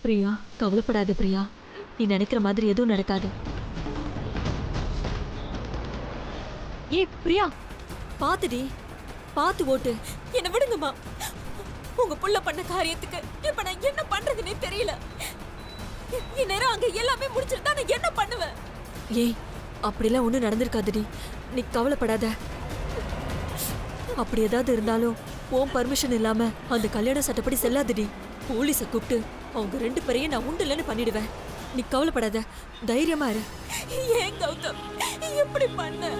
பிரியா, கவலைப்படாத பிரியா. நீ நினைக்கிற மாதிரி எதுவும் நடக்காது. ஏய் பிரியா, பாத்துடி, பாத்து ஓட்டு. என்ன விடுங்கம்மா. உங்க புள்ள பண்ண காரியத்துக்கு இப்ப நான் என்ன பண்றதுன்னே தெரியல. இந்நேரம் அங்க எல்லாமே முடிச்சிருந்தா நான் என்ன பண்ணுவேன்? ஏய், அப்படிலாம் ஒண்ணும் நடந்திருக்காதுடி. நீ கவலைப்படாத. அப்படி ஏதாவது இருந்தாலும் உன் பர்மிஷன் இல்லாம அந்த கல்யாண சட்டப்படி செல்லாதுடி. போலீஸை கூப்பிட்டு அவங்க 2 பேரையும் நான் உண்டு இல்லைன்னு பண்ணிடுவேன். நீ கவலைப்படாத, தைரியமா இரு. ஏன் கௌதம் எப்படி பண்ண?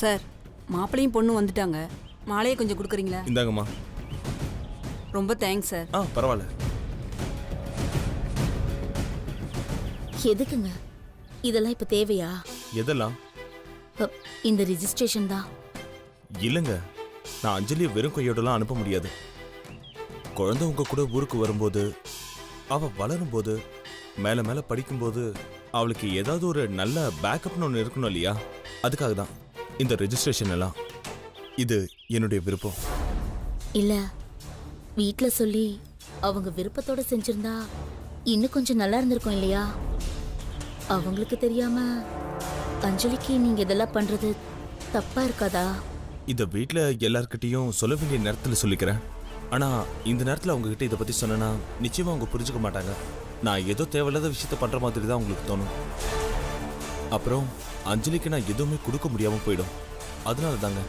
சார், மாப்பிளையும் பொண்ணும் வந்துட்டாங்க. மாலையை கொஞ்சம் கொடுக்குறீங்களா? இந்தாங்கம்மா. ரொம்ப தேங்க்ஸ் சார். பரவாயில்ல. எதுக்குங்க இதெல்லாம் இப்ப தேவையா? எதெல்லாம்? இந்த ரிஜிஸ்ட்ரேஷன் தான். இல்லைங்க, நான் அஞ்சலியை வெறும் கையோடலாம் அனுப்ப முடியாது. குழந்தை உங்க கூட ஊருக்கு வரும்போது, அவ வளரும் போது, மேல மேல படிக்கும்போது அவளுக்கு ஏதாவது ஒரு நல்ல பேக்கப்னு ஒன்று இருக்கணும் இல்லையா? அதுக்காக தான் இந்த ரெஜிஸ்ட்ரேஷன் எல்லாம். இது என்னுடைய விருப்பம். இல்ல, வீட்ல சொல்லி அவங்க விருப்பத்தோட செஞ்சிருந்தா இன்னும் கொஞ்சம் நல்லா இருந்திருக்கும் இல்லையா? அவங்களுக்கு தெரியாம அஞ்சலிக்கு நீங்க இதெல்லாம் பண்றது தப்பா இருக்காதா? இதை வீட்டில் எல்லார்கிட்டையும் சொல்ல வேண்டிய நேரத்தில் சொல்லிக்கிறேன். ஆனால் இந்த நேரத்தில் அவங்ககிட்ட இதை பற்றி சொன்னேன்னா நிச்சயமாக அவங்க புரிஞ்சுக்க மாட்டாங்க. நான் ஏதோ தேவையில்லாத விஷயத்த பண்ணுற மாதிரி தான் அவங்களுக்கு தோணும். அப்புறம் அஞ்சலிக்கு நான் எதுவுமே கொடுக்க முடியாமல் போயிடும். அதனால தாங்க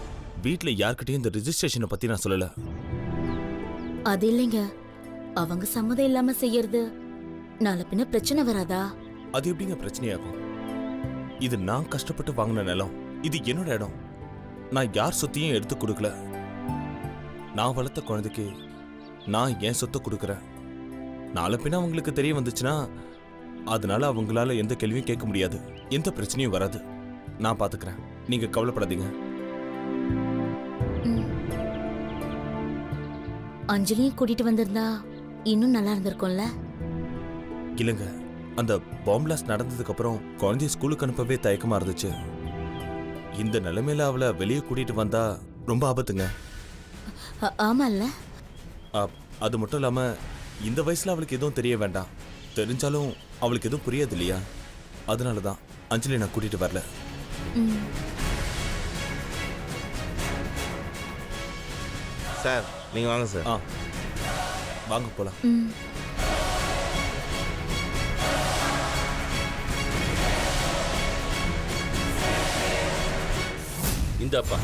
வீட்டில் யார்கிட்டையும் இந்த ரிஜிஸ்ட்ரேஷனை பற்றி நான் சொல்லலை. அது இல்லைங்க, அவங்க சம்மதம் இல்லாம செய்யறது நாளை பின்ன பிரச்சனை வராதா? அது எப்படிங்க பிரச்சனையாகும்? இது நான் கஷ்டப்பட்டு வாங்கின நிலம். இது என்னோட இடம். நான் யார் சொத்தையும் எடுத்து கொடுக்கல. நான் வளர்த்த குழந்தைக்கு நான் என் சொத்தை கொடுக்குறேன். நாளை பின்ன அவங்களுக்கு தெரிய வந்துச்சுன்னா அதனால அவங்களால எந்த கேள்வியும் கேட்க முடியாது, எந்த பிரச்சனையும் வராது. நான் பாத்துக்கிறேன், நீங்க கவலைப்படாதீங்க. அஞ்சலியும் கூட்டிட்டு வந்திருந்தா இன்னும் நல்லா இருந்திருக்கும்ல? இல்லைங்க, அந்த பாம் பிளாஸ்ட் நடந்ததுக்கு அப்புறம் குழந்தைய ஸ்கூலுக்கு அனுப்பவே தயக்கமா இருந்துச்சு. இந்த நிலைமையில அவளை வெளியே கூட்டிட்டு வந்தா ரொம்ப ஆபத்துங்க. ஆமால்ல. அது மட்டும் இல்லாம இந்த வயசுல அவளுக்கு எதுவும் தெரிய வேண்டாம். தெரிஞ்சாலும் அவளுக்கு எதுவும் புரியாது இல்லையா? அதனாலதான் அஞ்சலி நான் கூட்டிட்டு வரல. சார் நீங்க வாங்க சார். வாங்க போலாம். இந்தாப்பா.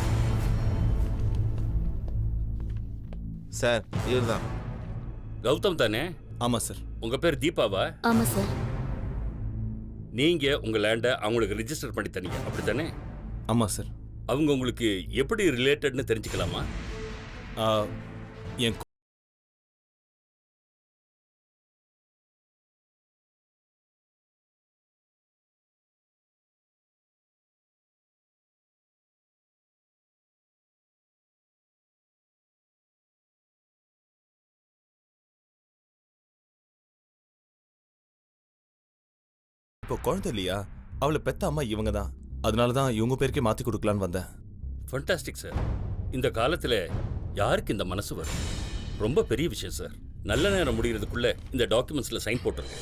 சார் இவர் தான். கௌதம் தானே? ஆமா சார். உங்க பேர் தீபாவா? ஆமா சார். நீங்க உங்க லேண்டை அவங்களுக்கு ரிஜிஸ்டர் பண்ணி தரீங்க, அப்படித்தானே? ஆமா சார். அவங்க உங்களுக்கு எப்படி ரிலேட்டட்னு தெரிஞ்சுக்கலாமா? என் இப்போ குழந்தை இல்லையா, அவளை பெத்த அம்மா இவங்க தான். அதனாலதான் இவங்க பேருக்கே மாத்தி கொடுக்கலான்னு வந்தேன். Fantastic sir. இந்த காலத்துல யாருக்கு இந்த மனசு வரும்? ரொம்ப பெரிய விஷயம் சார். நல்ல நேரம் முடிகிறதுக்குள்ள இந்த டாக்குமெண்ட்ஸ்ல சைன் போட்டுருங்க.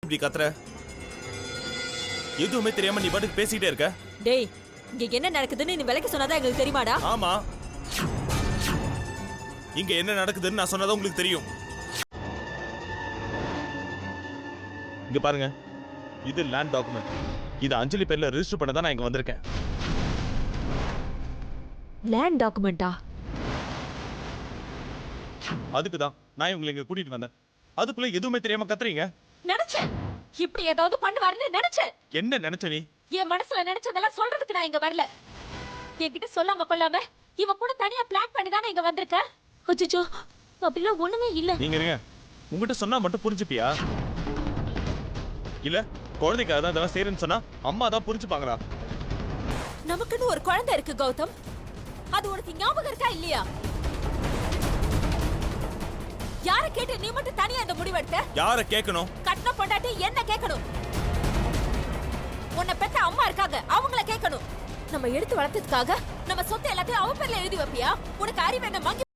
இப்படி கத்துற? எதுவுமே தெரியாம நீ பாட்டுக்கு பேசிக்கிட்டே இருக்க. டேய், இங்க என்ன நடக்குதுன்னு நீ விளக்கி சொன்னாதான் எங்களுக்கு தெரியுமாடா? ஆமா, இங்க என்ன நடக்குதுன்னு நான் சொன்னதா உங்களுக்கு தெரியும். இங்க பாருங்க, இது லேண்ட் டாக்குமெண்ட். இது அஞ்சலி பேர்ல ரெஜிஸ்டர் பண்ண தான் நான் இங்க வந்திருக்கேன். லேண்ட் டாக்குமெண்டா? அதுக்கு தான் நான் உங்களை இங்க கூட்டிட்டு வந்தேன். அதுக்குள்ள எதுவுமே தெரியாம கத்துறீங்க. நினைச்சேன் இப்படி ஏதாவது பண்ணுவாருன்னு நினைச்சேன். என்ன நினைச்ச நீ? என் மனசுல நினைச்சதெல்லாம் சொல்றதுக்கு நான் இங்க வரல. என்கிட்ட சொல்லாம கொள்ளாம இவன் கூட தனியா பிளான் பண்ணி தானே இங்க வந்திருக்கேன். அச்சோ, அப்படிலாம் ஒண்ணுமே இல்ல. நீங்க இருங்க, உங்ககிட்ட சொன்னா மட்டும் புரிஞ்சுப்பியா? இல்ல குழந்தைக்காக தான் இதெல்லாம் செய்யறேன்னு சொன்னா அம்மா தான் புரிஞ்சுப்பாங்களா? நமக்குன்னு ஒரு குழந்தை இருக்கு கௌதம். அது உனக்கு ஞாபகம் இருக்கா இல்லையா? யாரை கேட்டு நீ மட்டும் தனியா இந்த முடிவெடுத்த? யாரை கேட்கணும்? கட்டின பொண்டாட்டி என்ன கேட்கணும்? உன்னை பெத்த அம்மா இருக்காங்க, அவங்கள கேட்கணும். நம்ம எடுத்து வளர்த்ததுக்காக நம்ம சொத்து எல்லாத்தையும் அவ பேர்ல எழுதி வைப்பியா? உனக்கு அறிவு என்ன மங்கி?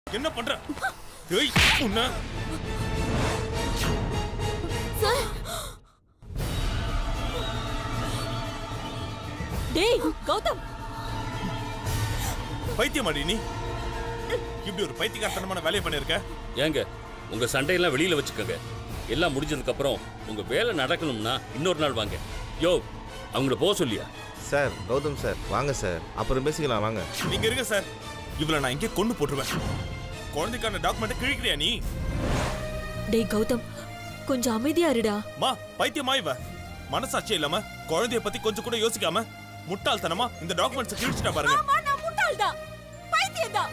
என்ன பண்ற? ஏய் உன்ன டேய் கௌதம், பைத்தியமாடி நீ? இப்படி ஒரு பைத்தியக்காரத்தனமான வேலையை பண்ணிருக்க? ஏங்க உங்க சண்டையெல்லாம் வெளியில வச்சுக்கோங்க. எல்லாம் முடிஞ்சதுக்கு அப்புறம் உங்க வேலை நடக்கணும்னா இன்னொரு நாள் வாங்க. யோ, அவங்கள போக சொல்லியா? சார் கௌதம் சார் வாங்க சார், அப்புறம் பேசிக்கலாம் வாங்க. நீங்க இருங்க சார், இவளை நான் இங்கே கொண்டு போட்டுருவேன். குழந்தைக்கான டாக்குமெண்ட் கிழிக்கிறியா நீ? டேய் கௌதம், கொஞ்சம் அமைதியா இருடா. மா பைத்தியமா இவ? மனசாட்சியே இல்லாம குழந்தைய பத்தி கொஞ்சம் கூட யோசிக்காம முட்டாள்தனமா இந்த டாக்குமெண்ட்ஸ் கிழிச்சிட்டா பாருங்க. ஆமா நான் முட்டாள்தான், பைத்தியம்தான்.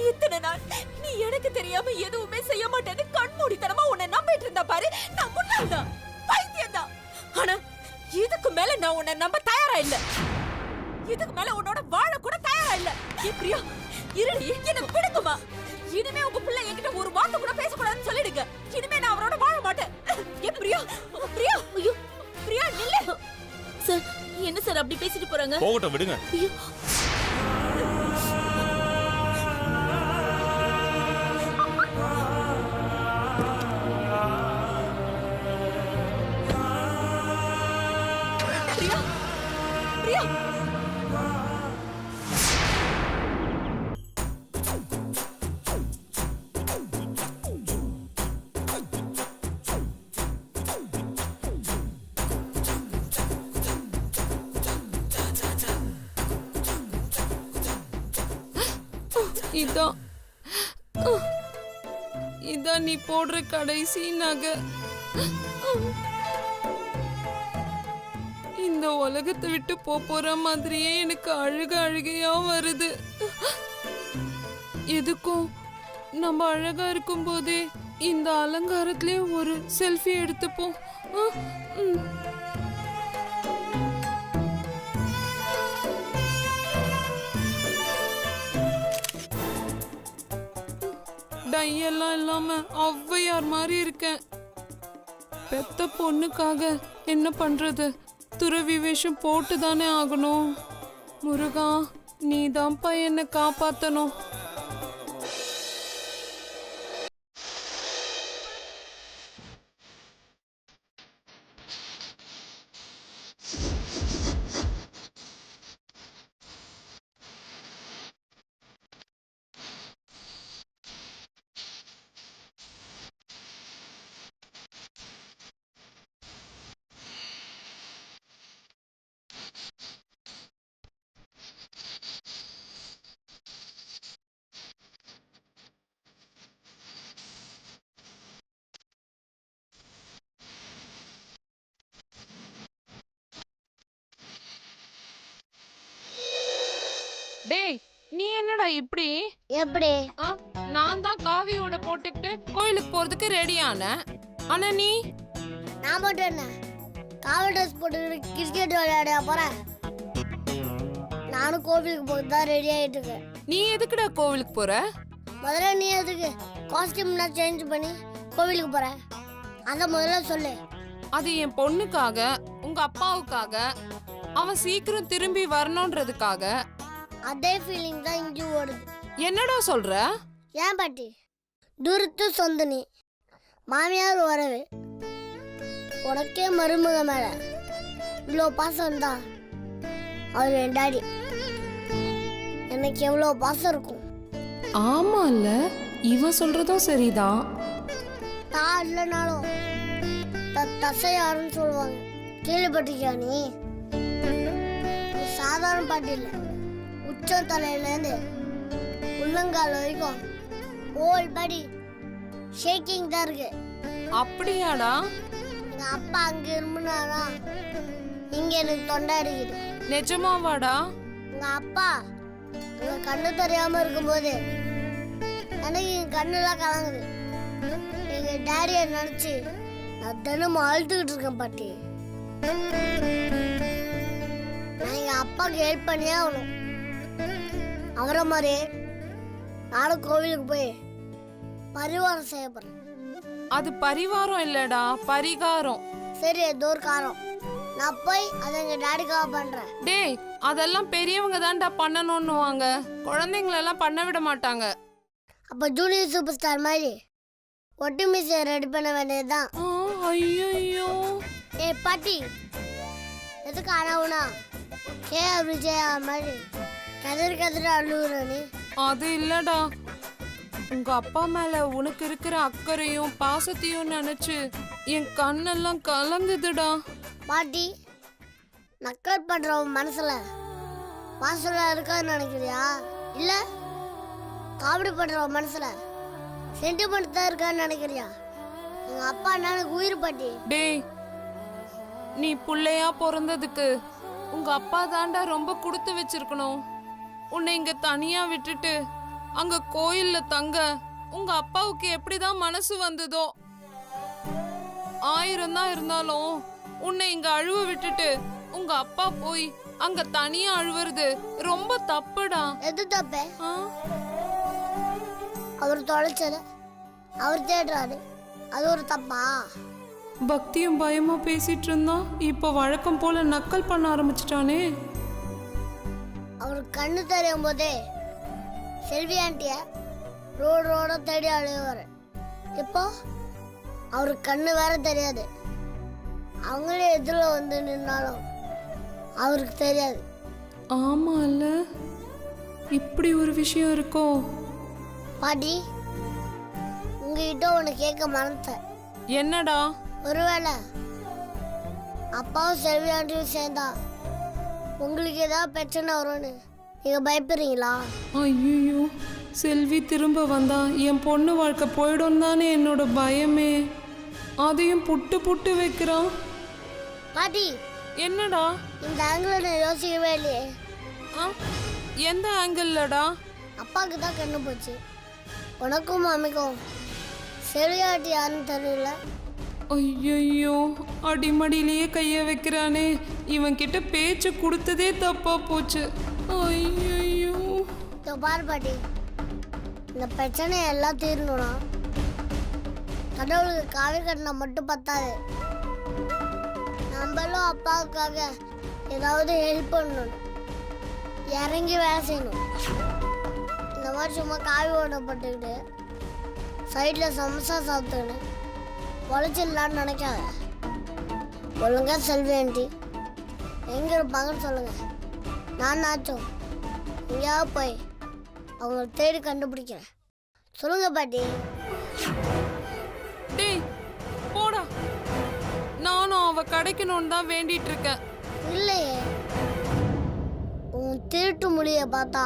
இத்தனை நாள் நீ எனக்கு தெரியாம எதுவுமே செய்ய மாட்டேன்னு கண்மூடித்தனமா உன்னை நம்பிட்டு இருந்தா பாரு. நான் முட்டாள்தான், பைத்தியம்தான். ஆனா இதுக்கு மேல நான் உன்னை நம்ப தயாரா இல்ல. இதுக்கு மேல உன்னோட வாழ கூட தயாரா இல்ல. ஏ பிரியா, இருடி, என்ன விடுங்கம்மா. இனிமே உங்க பிள்ளை என்கிட்ட ஒரு வார்த்தை கூட பேசக்கூடாதுன்னு சொல்லிடுங்க. இனிமே நான் அவரோட வாழ மாட்டேன். ஏ பிரியா, பிரியா, ஐயோ பிரியா நில்லு. சார், என்ன சார் அப்படி பேசிட்டு போறாங்க? போகட்டும் விடுங்க. ஐயோ, பிரியா, பிரியா. இதான் நீ போடுற கடைசி நகை. இந்த உலகத்தை விட்டு போற மாதிரியே எனக்கு அழுகையா வருது. எதுக்கும் நம்ம அழகா இருக்கும் போதே இந்த அலங்காரத்திலே ஒரு செல்ஃபி எடுத்துப்போம். டையெல்லாம் இல்லாம ஔவையார் மாதிரி இருக்கேன். பெத்த பொண்ணுக்காக என்ன பண்றது? துறவி வேஷம் போட்டு தானே ஆகணும். முருகா, நீதான்ப்பா என்னை காப்பாத்தணும். டேய் நீ என்னடா இப்படி? எப்படி? ஆ, நான் தான் காவியோட போட்டுக்கிட்டு கோயிலுக்கு போறதுக்கு ரெடி ஆனேன். ஆனா நீ நான் மட்டும் என்ன காவல் ட்ரெஸ் போட்டுக்கிட்டு கிரிக்கெட் விளையாட போறேன். நானும் கோவிலுக்கு போக தான் ரெடி ஆயிட்டு இருக்கேன். நீ எதுக்குடா கோவிலுக்கு போற? முதல்ல நீ எதுக்கு காஸ்டியூம்லாம் சேஞ்ச் பண்ணி கோவிலுக்கு போற? அத முதல்ல சொல்லு. அது என் பொண்ணுக்காக, உங்க அப்பாவுக்காக, அவன் சீக்கிரம் திரும்பி வரணும்ன்றதுக்காக. அதே ஃபீலிங் தான் இங்கே ஓடுது. என்னடா சொல்ற? ஏன் பாட்டி? தூரத்து சொந்த நீ, மாமியார் உறவு, உனக்கே மருமக மேல இவ்வளோ பாசம் தான். அவர் என் டாடி, எனக்கு எவ்வளோ பாசம் இருக்கும். ஆமா இல்ல, இவன் சொல்றதும் சரிதான். தான் இல்லைனாலும் தசையாருன்னு சொல்லுவாங்க. கேள்விப்பட்டிருக்கியா நீ? சாதாரண பாட்டி இல்லை, உச்ச தலையிலேருந்து உள்ளங்கால் வரைக்கும் ஓல் பாடி ஷேக்கிங் தான் இருக்கு. அப்படியாடா? எங்க அப்பா அங்க இருமுனாரா, இங்க எனக்கு தொண்டை அடிக்குது. நிஜமாவாடா? எங்க அப்பா அங்க கண்ணு தெரியாம இருக்கும்போது எனக்கு என் கண்ணெல்லாம் கலங்குது. எங்க டேடியை நினைச்சு நான் தினமும் அழுதுகிட்டு இருக்கேன் பாட்டி. நான் எங்க அப்பாவுக்கு ஹெல்ப் பண்ணியே ஆகணும். அவரை மாதிரி நானும் கோவிலுக்கு போய் பரிவாரம் செய்ய போறேன். அது பரிவாரம் இல்லடா, பரிகாரம். சரி, ஏதோ ஒரு காரம். நான் போய் அதை எங்க டாடிக்காக பண்றேன். டேய், அதெல்லாம் பெரியவங்க தான்டா பண்ணணும்னுவாங்க, குழந்தைங்களெல்லாம் பண்ண விட மாட்டாங்க. அப்ப ஜூனியர் சூப்பர் ஸ்டார் மாதிரி ஒட்டு மீசை ரெடி பண்ண வேண்டியதுதான். ஐயோ, ஏ பாட்டி, எதுக்கு அழகுனா கேஆர் விஜயா மாதிரி கதிர் கதிர அழுகுற நீ? அது இல்லடா, உங்க அப்பா மேல உனக்கு இருக்கிற அக்கறையும் பாசத்தையும் நினைச்சு என் கண்ணெல்லாம் கலங்குதுடா. பாட்டி, நக்கல் பண்றவன் மனசுல பாசல இருக்கான்னு நினைக்கிறியா? இல்ல காமெடி பண்றவன் மனசுல சென்டிமெண்ட் தான் இருக்கான்னு நினைக்கிறியா? எங்க அப்பா எனக்கு உயிர் பாட்டி. டேய், நீ புள்ளையா பிறந்ததுக்கு உங்க அப்பா தாண்டா ரொம்ப கொடுத்து வச்சிருக்கணும். உன்னை இங்க தனியா விட்டுட்டு அங்க கோயில்ல தங்க உங்க அப்பாவுக்கு எப்படிதான் மனசு வந்ததோ. 1000 தான் இருந்தாலும் உன்னை இங்க அழுவ விட்டுட்டு உங்க அப்பா போய் அங்க தனியா அழுவுறது ரொம்ப தப்புடா. எது தப்பே? ஆ? அவர் தொலைச்சது அவர் தேடுறாரு, அது ஒரு தப்பா? பக்தியும் பயமா பேசிட்டு இருந்தான், இப்ப வழக்கம் போல நக்கல் பண்ண ஆரம்பிச்சிட்டானே. அவர் கண்ணு தெரியும் போதே செல்வி ஆண்டிய ரோட தேடி அழுவாரு. இப்போ அவருக்கு கண்ணு வேற தெரியாது. அவங்களே எதிரில் வந்து நின்னாலும் அவருக்கு தெரியாது. ஆமா இல்ல, இப்படி ஒரு விஷயம் இருக்கோ? பாட்டி, உங்ககிட்ட ஒன்று கேட்க மறந்தேன். என்னடா? ஒருவேளை அப்பாவும் செல்வி ஆண்டியும் சேர்ந்தா உங்களுக்கு ஏதாவது பிரச்சனை வரும்னு நீங்க பயப்படுறீங்களா? ஐயோ, செல்வி திரும்ப வந்தா என் பொண்ணு வாழ்க்கை போயிடும் தானே என்னோட பயமே. அதையும் புட்டு புட்டு வைக்கிறான். பாட்டி, என்னடா? இந்த ஆங்கிள் நான் யோசிக்கவே இல்லையே. ஆ? எந்த ஆங்கிள்லடா? அப்பாவுக்கு தான் கண்ணு போச்சு, உனக்கும் மாமிக்கும் செல்வியாட்டி யாருன்னு தெரியல. ஐயோ, அடிமடியிலேயே கைய வைக்கிறானே. இவன் கிட்ட பேச்சு கொடுத்ததே தப்பா போச்சு. ஐயோ, பாரு பாட்டி, இந்த பிரச்சனை எல்லாம் தீரணும்னா கடவுளுக்கு காவி கட்டினா மட்டும் பத்தாது. நம்மளும் அப்பாவுக்காக ஏதாவது ஹெல்ப் பண்ணணும், இறங்கி வேலை செய்யணும். இந்த மாதிரி சும்மா காவி ஓடப்பட்டுக்கிட்டு சைடில் சமோசா சாப்பிட்டுன்னு உழைச்சிடலான்னு நினைக்காத. ஒழுங்கா செல்வி ஆண்டி எங்கே இருப்பாங்கன்னு சொல்லுங்கள். நான் நாச்சும் எங்கேயாவது போய் அவங்கள தேடி கண்டுபிடிக்கிறேன். சொல்லுங்க பாட்டி. டேய் போடா, நானும் அவ கிடைக்கணும்னு தான் வேண்டிட்டு இருக்கேன். இல்லையே, உன் திருட்டு மொழியை பார்த்தா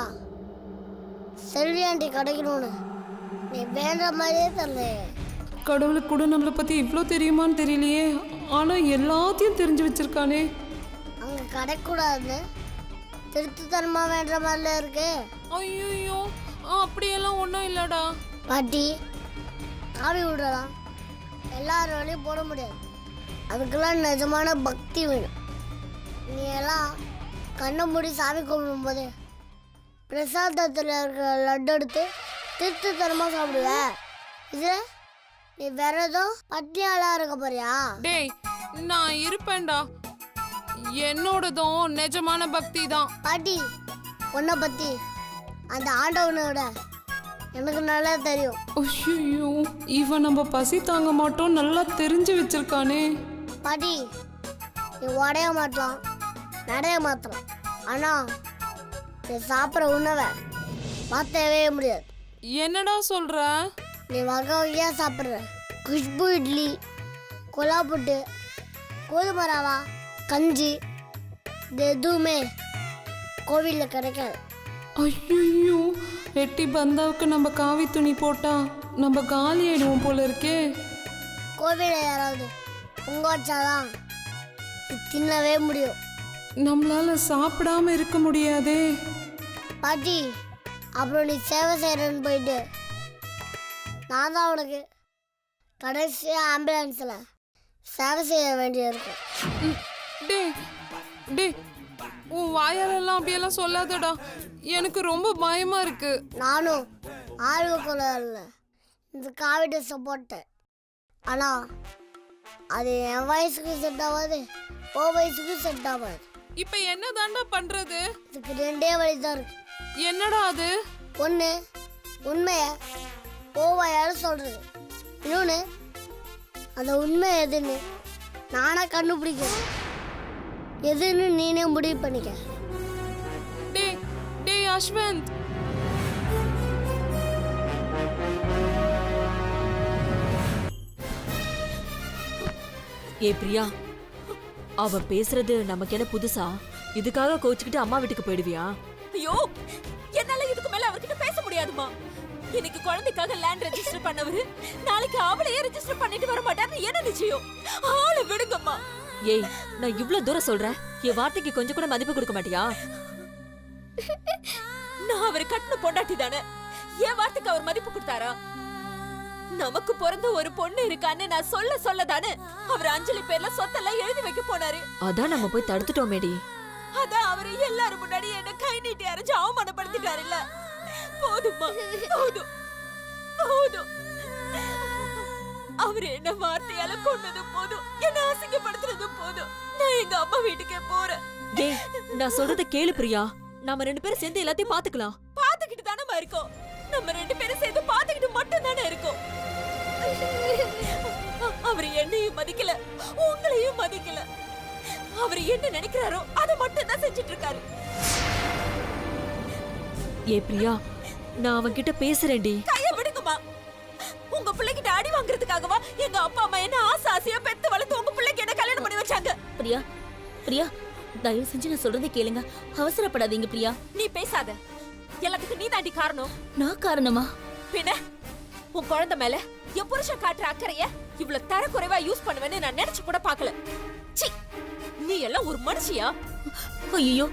செல்வி ஆண்டி கிடைக்கணும்னு நீ வேண்ட மாதிரியே தெரியலையே. கடவுளுக்கு கூட நம்மளை பத்தி இவ்வளோ தெரியுமான்னு தெரியலையே, ஆனா எல்லாத்தையும் தெரிஞ்சு வச்சிருக்கானே. அங்கே கிடைக்கூடாதுன்னு திருட்டுத்தனமா வேண்ட மாதிரில இருக்கு. ஐயோ அப்படியெல்லாம் ஒன்றும் இல்லடா. பாட்டி, காவி விடலாம் எல்லாரும் வழியும் போட முடியாது. அதுக்கெல்லாம் நிஜமான பக்தி வேணும். நீ எல்லாம் கண்ணை மூடி சாமி கும்பிடும்போது பிரசாதத்தில் இருக்கிற லட்டு எடுத்து திருட்டுத்தனமா சாப்பிடுவ. இது நீ வேற ஏதோ பட்டினியாலாம் இருக்க போறியா? டேய் நான் இருப்பேன்டா. என்னோடதும் நிஜமான பக்தி தான். பாட்டி, உன்னை பத்தி அந்த ஆண்டவனோட எனக்கு நல்லா தெரியும். ஐயோ இவன் நம்ம பசி தாங்க மாட்டோம் நல்லா தெரிஞ்சு வச்சிருக்கானே. பாட்டி, நீ உடைய மாட்டலாம், நடைய மாத்தலாம், ஆனா நீ சாப்பிட்ற உணவை மாற்றவே முடியாது. என்னடா சொல்ற? நீ வகை வகையா சாப்பிட்ற குஷ்பு இட்லி, கொலா புட்டு, கோதுமை ரவா, கஞ்சி, இது எதுவுமே கோவிலில் கிடைக்காது. ஐயோ வெட்டி பந்தாவுக்கு நம்ம காவி துணி போட்டா நம்ம காலி ஆயிடுவோம் போல இருக்கே. கோவிலில் யாராவது பொங்க வச்சாதான் இது தின்னவே முடியும். நம்மளால சாப்பிடாம இருக்க முடியாதே. பாட்டி, அப்புறம் நீ சேவை செய்கிறேன்னு போயிட்டு நான் தான் உனக்கு கடைசியாக ஆம்புலன்ஸில் சேவை செய்ய வேண்டியிருக்கும். டே டே உன் வாயாலெல்லாம் அப்படியெல்லாம் சொல்லாதடா. எனக்கு ரொம்ப பயமா இருக்கு. நானும் ஆர்வக்குள்ள இந்த காவி ட்ரெஸ்ஸை போட்டேன். ஆனால் அது என் வயசுக்கு செட் ஆகாது, ஓ வயசுக்கு செட் ஆகாது. இப்ப என்ன தாண்டா பண்றது? இதுக்கு ரெண்டே வழி தான் இருக்கு. என்னடா அது? ஒன்று உண்மையை ஓவாயால் சொல்கிறது, இன்னொன்று அந்த உண்மை எதுன்னு நானாக கண்டுபிடிக்கிறேன். எதுன்னு நீனே முடிவு பண்ணிக்க. டே டே அஸ்வந்த், ஏ பிரியா, அவ பேசுறது நமக்கு என்ன புதுசா? இதுக்காக கோச்சுக்கிட்டு அம்மா வீட்டுக்கு போயிடுவியா? ஐயோ, என்னால இதுக்கு மேல அவர்கிட்ட பேச முடியாதுமா. இன்னைக்கு குழந்தைக்காக லேண்ட் ரெஜிஸ்டர் பண்ணவரு நாளைக்கு அவளையே ரெஜிஸ்டர் பண்ணிட்டு வர மாட்டாருன்னு என்ன நிச்சயம்? ஆளை விடுங்கம்மா. ஏய், நான் இவ்ளோ தூரம் சொல்றேன், என் வார்த்தைக்கு கொஞ்சம் கூட மதிப்பு கொடுக்க மாட்டியா? நான் அவரை கட்டின பொண்டாட்டி தானே, என் வார்த்தைக்கு அவர் மதிப்பு கொடுத்தாரா? நமக்கு பிறந்த ஒரு பொண்ணு இருக்கான்னு நான் சொல்ல தானே அவர் அஞ்சலி பேர்ல சொத்தெல்லாம் எழுதி வைக்க போனாரு. அதான் நம்ம போய் தடுத்துட்டோமேடி. அதான் அவரு எல்லாரும் முன்னாடி என்ன கை நீட்டி அரைஞ்சு அவமானப்படுத்திட்டாருல்ல. போதும்மா, போதும் போதும். அவரு என்ன வார்த்தையால கொண்டது போதும், என்ன அசிங்கப்படுத்துறது போதும். நான் எங்க அம்மா வீட்டுக்கே போறேன். ஏய், நான் சொல்றத கேளு பிரியா. நாம ரெண்டு பேரும் சேர்ந்து எல்லாத்தையும் பாத்துக்கலாம். பாத்துக்கிட்டு தானே இருக்கோம். நம்ம ரெண்டு பேரும் சேர்ந்து பாத்துக்கிட்டு மட்டும் தானே இருக்கோம். அவர் என்னையும் மதிக்கல, உங்களையும் மதிக்கல. அவர் என்ன நினைக்கிறாரோ அதை மட்டும் தான் செஞ்சுட்டு இருக்காரு. ஏ பிரியா, நான் அவன்கிட்ட பேசுறேன்டி. கைய விடுங்கம்மா. உங்க பிள்ளைகிட்ட அடி வாங்குறதுக்காகவா எங்க அப்பா அம்மா என்ன ஆசையா பெத்து வளர்த்து உங்க பிள்ளைக்கு என்ன கல்யாணம் பண்ணி வச்சாங்க? பிரியா, பிரியா, தயவு செஞ்சு நான் சொல்றதை கேளுங்க. அவசரப்படாதீங்க பிரியா. நீ பேசாத. எல்லாத்துக்கும் நீ தாண்டி காரணம். நான் காரணமா? பின்ன உன் குழந்தை மேல என் புருஷன் காட்டுற அக்கறைய இவ்வளவு தரக்குறைவா யூஸ் பண்ணுவேன்னு நான் நினைச்சு கூட பார்க்கல. சீ, நீ எல்லாம் ஒரு மனுஷியா? ஐயோ,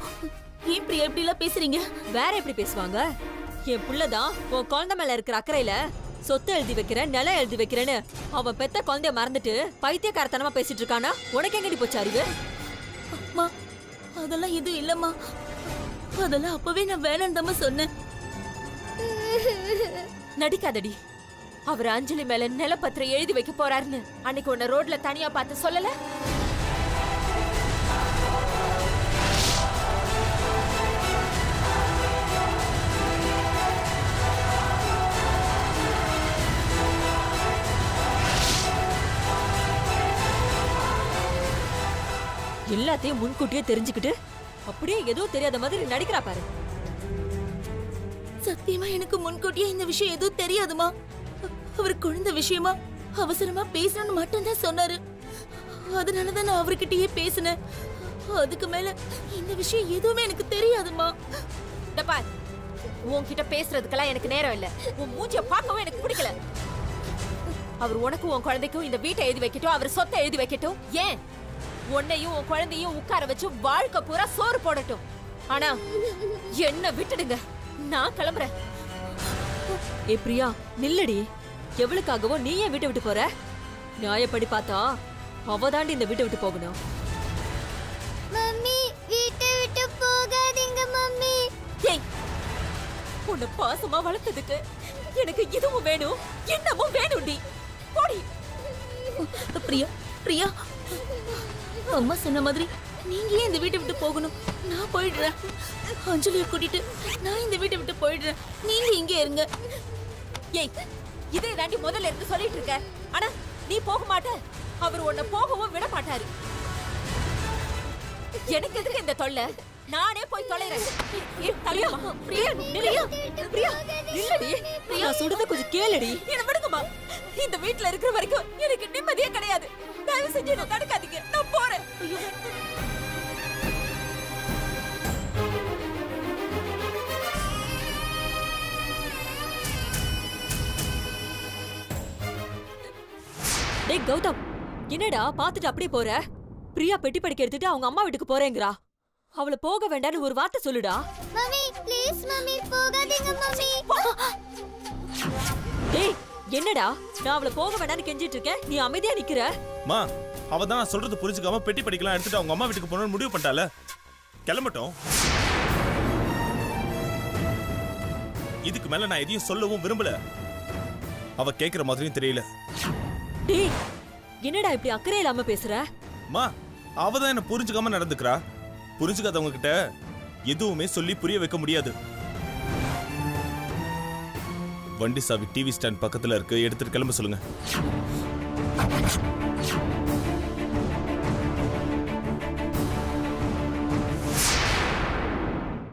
ஏன் பிரியா இப்படி எல்லாம் பேசுறீங்க? வேற எப்படி பேசுவாங்க? என் புள்ளதான் உன் குழந்தை மேல இருக்கிற அக்கறையில சொத்து எழுதி வைக்கிறேன், நிலம் எழுதி வைக்கிறேன்னு அவன் பெத்த குழந்தைய மறந்துட்டு பைத்தியக்காரத்தனமா பேசிட்டு இருக்கானா? உனக்கு எங்கடி போச்சு அறிவு? அம்மா, அதெல்லாம் எதுவும் இல்லம்மா. அதெல்லாம் அப்பவே நான் வேணாம்தாம்மா சொன்னேன். நடிக்காதடி. அவர் அஞ்சலி மேல நிலப்பத்திரம் எழுதி வைக்க போறாருன்னு அன்னைக்கு உன்னை ரோட்ல தனியா பார்த்து சொல்லல? எல்லாத்தையும் முன்கூட்டியே தெரிஞ்சுக்கிட்டு அப்படியே ஏதோ தெரியாத மாதிரி நடிக்கிறா பாரு. சத்தியமா எனக்கு முன்கூட்டியே இந்த விஷயம் எதுவும் தெரியாதுமா. அவர் குழந்தை விஷயமா அவசரமா பேசணும்னு மட்டும்தான் சொன்னாரு. அதனாலதான் நான் அவர்கிட்டயே பேசினேன். அதுக்கு மேல இந்த விஷயம் எதுவுமே எனக்கு தெரியாதுமா. இந்த பார், உன்கிட்ட பேசுறதுக்கெல்லாம் எனக்கு நேரம் இல்ல. உன் மூஞ்சிய பார்க்கவும் எனக்கு பிடிக்கல. அவர் உனக்கும் உன் குழந்தைக்கும் இந்த வீட்டை எழுதி வைக்கட்டும், அவர் சொத்தை எழுதி வைக்கட்டும். ஏன் உன்னையும் உன் குழந்தையும் உட்கார வச்சு வாழ்க்கை பூரா சோறு போடட்டும். ஆனா என்ன விட்டுடுங்க, நான் கிளம்புறேன். ஏ பிரியா, நில்லடி. எவளுக்காகவோ நீ ஏன் வீட்டை விட்டு போற? நியாயப்படி பார்த்தா அவ தாண்டி இந்த வீட்டை விட்டு போகணும். மம்மி வீட்டை விட்டு போகாதீங்க மம்மி. ஏய், உன்னை பாசமா வளர்த்ததுக்கு எனக்கு இதுவும் வேணும், என்னமும் வேணும்டி. போடி. பிரியா பிரியா, அம்மா சொன்ன மாதிரி நீங்க ஏன் இந்த வீட்டை விட்டு போகணும்? நான் போயிடுறேன். அஞ்சலியை கூட்டிட்டு நான் இந்த வீட்டை விட்டு போயிடுறேன். நீங்க இங்கே இருங்க. ஏய், இதே தாண்டி முதல்ல இருந்து சொல்லிட்டு இருக்க. ஆனா நீ போக மாட்ட. அவர் உன்னை போகவும் விட மாட்டாரு. எனக்கு எதுக்கு இந்த தொல்லை? நானே போய் தொலைறேன். பிரியா, பிரியா, நில்லையா? பிரியா, நில்லடி. நான் சொல்றத கொஞ்சம் கேளுடி. என்ன விடுங்கம்மா. இந்த வீட்ல இருக்கிற வரைக்கும் எனக்கு நிம்மதியே கிடையாது. தயவு செஞ்சு என்ன தடுக்காதீங்க. நான் போறேன். டேய் கௌதம், என்னடா பாத்துட்டு அப்படியே போற? பிரியா பெட்டி படிக்க எடுத்துட்டு அவங்க அம்மா வீட்டுக்கு போறேங்கிறா. அவளை போக வேண்டாம்னு ஒரு வார்த்தை சொல்லுடா. மம்மி ப்ளீஸ் மம்மி போகாதீங்க மம்மி. டேய், என்னடா நான் அவளை போக வேண்டாம்னு கெஞ்சிட்டு இருக்கேன், நீ அமைதியா நிக்கிற. மா, அவ தான் நான் சொல்றது புரிஞ்சுக்காம பெட்டி படிக்கலாம் எடுத்துட்டு அவங்க அம்மா வீட்டுக்கு போகணும்னு முடிவு பண்ணிட்டால. கிளம்பட்டும். இதுக்கு மேல நான் எதையும் சொல்லவும் விரும்பல. அவ கேக்குற மாதிரியும் தெரியல. டேய், என்னடா இப்படி அக்கறை இல்லாம பேசுற? மா, அவ தான் என்ன புரிஞ்சுக்காம நடந்துக்கிறா. புரிஞ்சுக்காதவங்க கிட்ட எதுவுமே சொல்லி புரிய வைக்க முடியாது. வண்டி சாவி டிவி ஸ்டாண்ட் பக்கத்துல இருக்கு, எடுத்துட்டு கிளம்ப சொல்லுங்க.